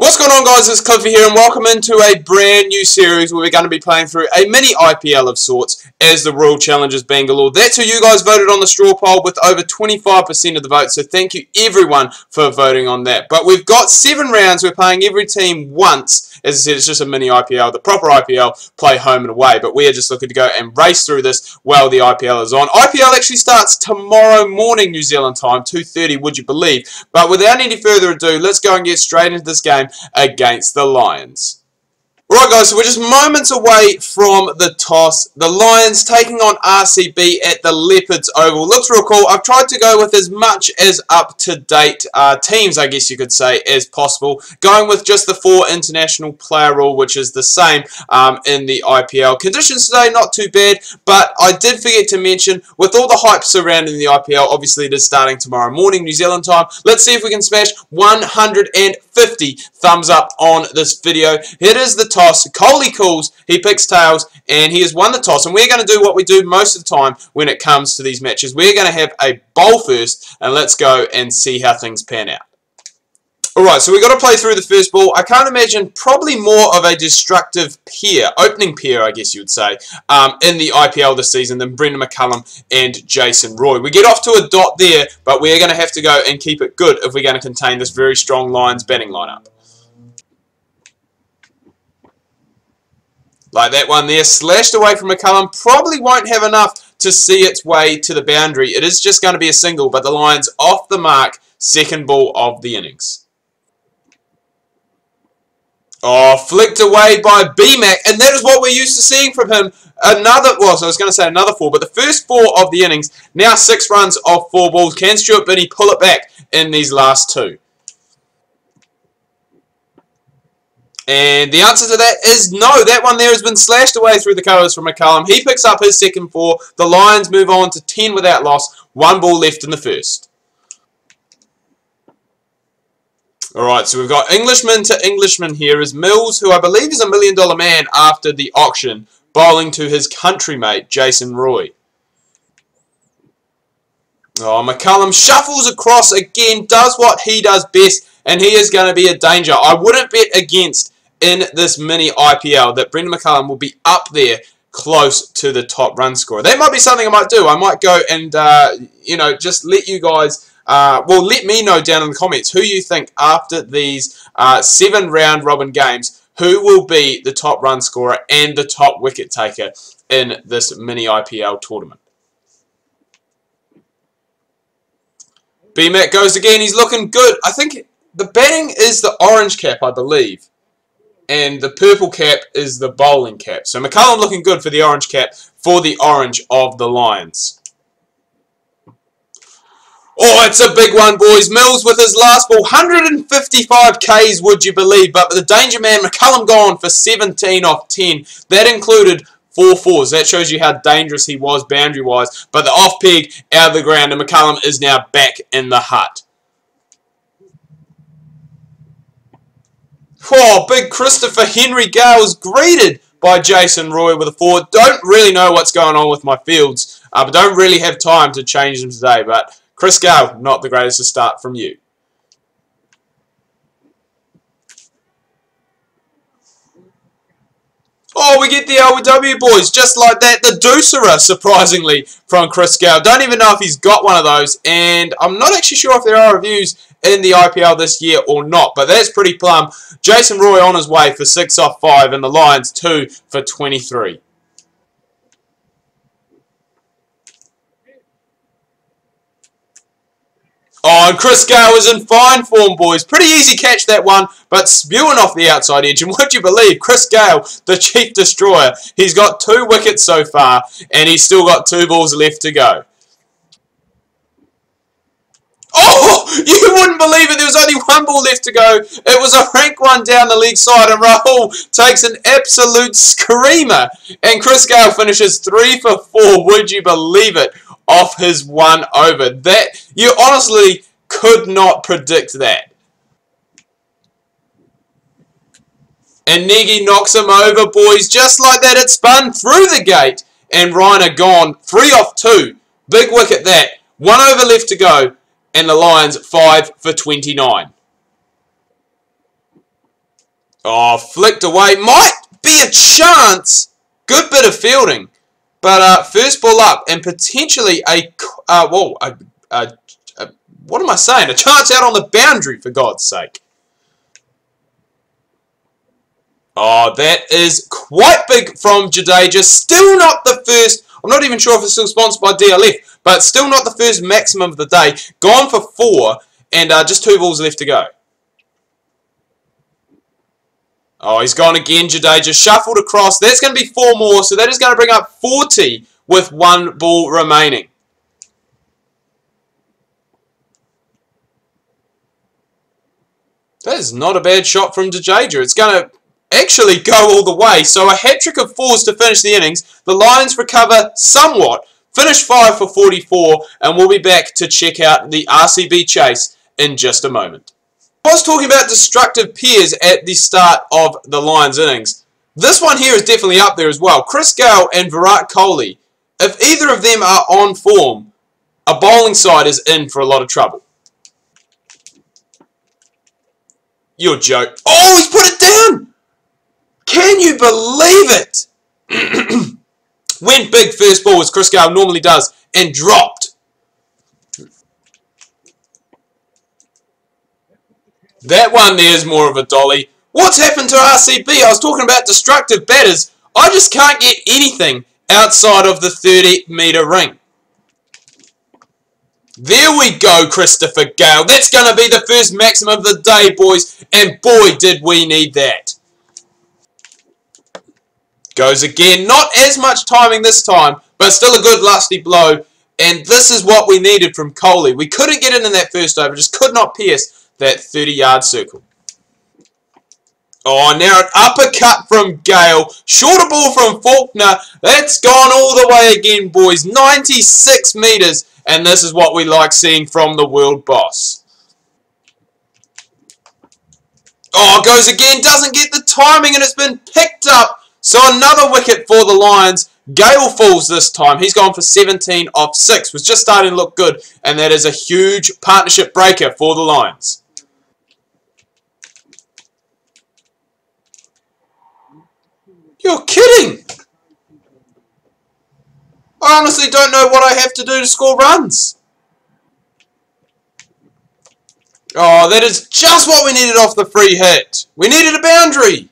What's going on, guys? It's Cliffy here, and welcome into a brand new series where we're going to be playing through a mini IPL of sorts as the Royal Challengers Bangalore. That's who you guys voted on the straw poll with over 25% of the vote, so thank you everyone for voting on that. But we've got 7 rounds. We're playing every team once. As I said, it's just a mini IPL. The proper IPL play home and away, but we are just looking to go and race through this while the IPL is on. IPL actually starts tomorrow morning New Zealand time, 2:30, would you believe? But without any further ado, let's go and get straight into this game against the Lions. Alright guys, so we're just moments away from the toss. The Lions taking on RCB at the Leopards Oval. Looks real cool. I've tried to go with as much as up-to-date teams, I guess you could say, as possible. Going with just the 4 international player rule, which is the same in the IPL. Conditions today, not too bad, but I did forget to mention, with all the hype surrounding the IPL, obviously it is starting tomorrow morning, New Zealand time. Let's see if we can smash 150 thumbs up on this video. It is the toss. Coley calls, he picks tails, and he has won the toss. And we're going to do what we do most of the time when it comes to these matches. We're going to have a bowl first, and let's go and see how things pan out. Alright, so we've got to play through the first ball. I can't imagine probably more of a destructive pair, opening pair, I guess you would say, in the IPL this season than Brendon McCullum and Jason Roy. We get off to a dot there, but we're going to have to go and keep it good if we're going to contain this very strong Lions batting lineup. Like that one there, slashed away from McCullum. Probably won't have enough to see its way to the boundary. It is just going to be a single, but the Lions off the mark. Second ball of the innings. Oh, flicked away by B-Mac, and that is what we're used to seeing from him. Well, so I was going to say another 4, but the first 4 of the innings, now 6 runs off 4 balls. Can Stuart Binney pull it back in these last 2? And the answer to that is no. That one there has been slashed away through the colours from McCullum. He picks up his second 4. The Lions move on to 10 without loss. 1 ball left in the first. Alright, so we've got Englishman to Englishman here is Mills, who I believe is $1 million man after the auction, bowling to his countrymate, Jason Roy. Oh, McCullum shuffles across again, does what he does best, and he is going to be a danger. I wouldn't bet against in this mini IPL that Brendon McCullum will be up there close to the top run scorer. That might be something I might do. I might go and, just let you guys, let me know down in the comments who you think after these 7 round robin games, who will be the top run scorer and the top wicket taker in this mini IPL tournament. B-Mac goes again. He's looking good. I think the batting is the orange cap, I believe. And the purple cap is the bowling cap. So McCullum looking good for the orange cap for the orange of the Lions. Oh, it's a big one, boys. Mills with his last ball. 155 Ks, would you believe? But the danger man, McCullum, gone for 17 off 10. That included 4 fours. That shows you how dangerous he was boundary-wise. But the off-peg out of the ground, and McCullum is now back in the hut. Oh, big Christopher Henry Gale is greeted by Jason Roy with a 4. Don't really know what's going on with my fields, but don't really have time to change them today. But Chris Gale, not the greatest to start from you. Oh, we get the LW boys, just like that. The Deucerer, surprisingly, from Chris Gale. Don't even know if he's got one of those, and I'm not actually sure if there are reviews in the IPL this year or not, but that's pretty plumb. Jason Roy on his way for 6 off 5, and the Lions 2 for 23. Oh, and Chris Gale is in fine form, boys. Pretty easy catch, that one, but spewing off the outside edge. And would you believe, Chris Gale, the chief destroyer, he's got 2 wickets so far, and he's still got 2 balls left to go. Oh, you wouldn't believe it. There was only 1 ball left to go. It was a rank one down the leg side, and Rahul takes an absolute screamer. And Chris Gale finishes 3 for 4. Would you believe it? Off his 1 over. That, you honestly could not predict that. And Negi knocks him over, boys. Just like that, it spun through the gate. And Reiner gone. 3 off 2. Big wicket that. 1 over left to go. And the Lions 5 for 29. Oh, flicked away. Might be a chance. Good bit of fielding. But first ball up and potentially what am I saying? A chance out on the boundary, for God's sake. Oh, that is quite big from Jadeja. Still not the first. I'm not even sure if it's still sponsored by DLF, but still not the first maximum of the day. Gone for 4, and just 2 balls left to go. Oh, he's gone again, Jadeja. Shuffled across. That's going to be 4 more, so that is going to bring up 40 with 1 ball remaining. That is not a bad shot from Jadeja. It's going to actually go all the way. So a hat-trick of 4s to finish the innings. The Lions recover somewhat. Finish 5 for 44, and we'll be back to check out the RCB chase in just a moment. I was talking about destructive pairs at the start of the Lions innings. This one here is definitely up there as well. Chris Gale and Virat Kohli. If either of them are on form, a bowling side is in for a lot of trouble. You're a joke. Oh, he's put it down! Can you believe it? Went big first ball as Chris Gale normally does and dropped. That one there is more of a dolly. What's happened to RCB? I was talking about destructive batters. I just can't get anything outside of the 30-metre ring. There we go, Christopher Gale. That's going to be the first maximum of the day, boys. And boy, did we need that. Goes again. Not as much timing this time, but still a good lusty blow. And this is what we needed from Kohli. We couldn't get it in that first over. Just could not pierce that 30-yard circle. Oh, now an uppercut from Gale. Shorter ball from Faulkner. That's gone all the way again, boys. 96 metres. And this is what we like seeing from the world boss. Oh, goes again. Doesn't get the timing, and it's been picked up. So another wicket for the Lions. Gale falls this time. He's gone for 17 off 6. Was just starting to look good. And that is a huge partnership breaker for the Lions. You're kidding! I honestly don't know what I have to do to score runs. Oh, that is just what we needed off the free hit. We needed a boundary.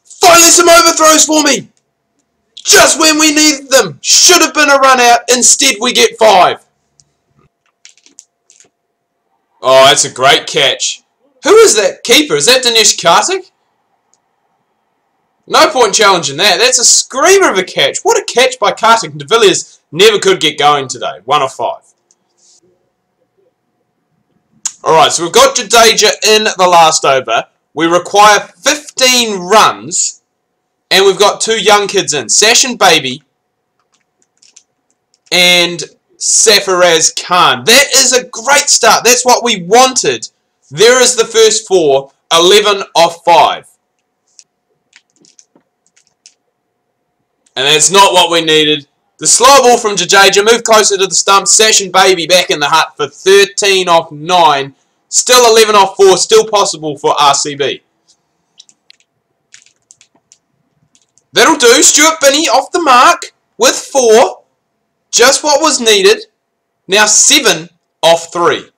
Finally some overthrows for me. Just when we needed them. Should have been a run out. Instead we get 5. Oh, that's a great catch. Who is that keeper? Is that Dinesh Karthik? No point challenging that. That's a screamer of a catch. What a catch by Karthik. De Villiers never could get going today. 1 of 5. Alright, so we've got Jadeja in the last over. We require 15 runs. And we've got 2 young kids in. Sash and Baby. And Safaraz Khan. That is a great start. That's what we wanted. There is the first 4. 11 off 5. And that's not what we needed. The slow ball from Jadeja moved closer to the stump. Sash and Baby back in the hut for 13 off 9. Still 11 off 4. Still possible for RCB. That'll do. Stuart Binney off the mark with 4. Just what was needed. Now 7 off 3.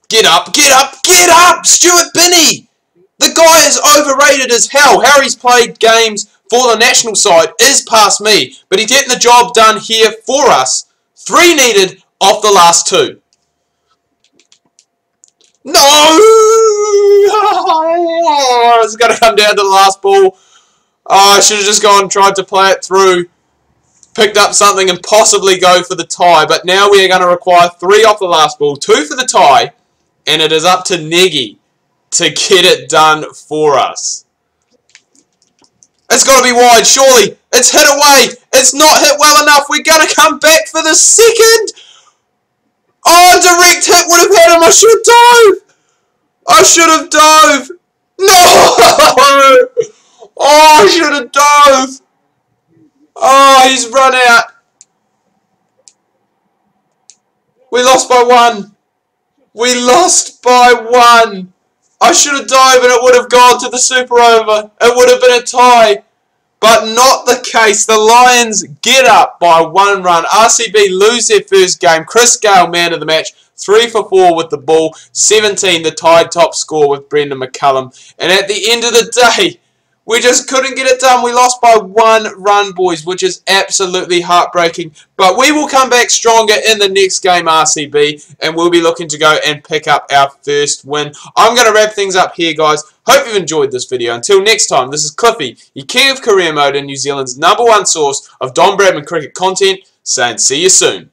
Get up, get up, get up! Stuart Binney! The guy is overrated as hell. How he's played games for the national side is past me. But he's getting the job done here for us. 3 needed off the last 2. No! It's going to come down to the last ball. Oh, I should have just gone and tried to play it through. Picked up something and possibly go for the tie. But now we are going to require 3 off the last ball. 2 for the tie. And it is up to Negi to get it done for us. It's got to be wide, surely. It's hit away. It's not hit well enough. We're going to come back for the second. Oh, direct hit would have had him. I should have dove. I should have dove. No! Oh, I should have dove. Oh, he's run out. We lost by 1. We lost by 1. I should have dived and it would have gone to the super over. It would have been a tie. But not the case. The Lions get up by 1 run. RCB lose their first game. Chris Gale, man of the match. 3 for 4 with the ball. 17, the tied top score with Brendon McCullum. And at the end of the day, we just couldn't get it done. We lost by 1 run, boys, which is absolutely heartbreaking. But we will come back stronger in the next game, RCB, and we'll be looking to go and pick up our first win. I'm going to wrap things up here, guys. Hope you've enjoyed this video. Until next time, this is Cliffy, your King of Career Mode and New Zealand's #1 source of Don Bradman cricket content, saying see you soon.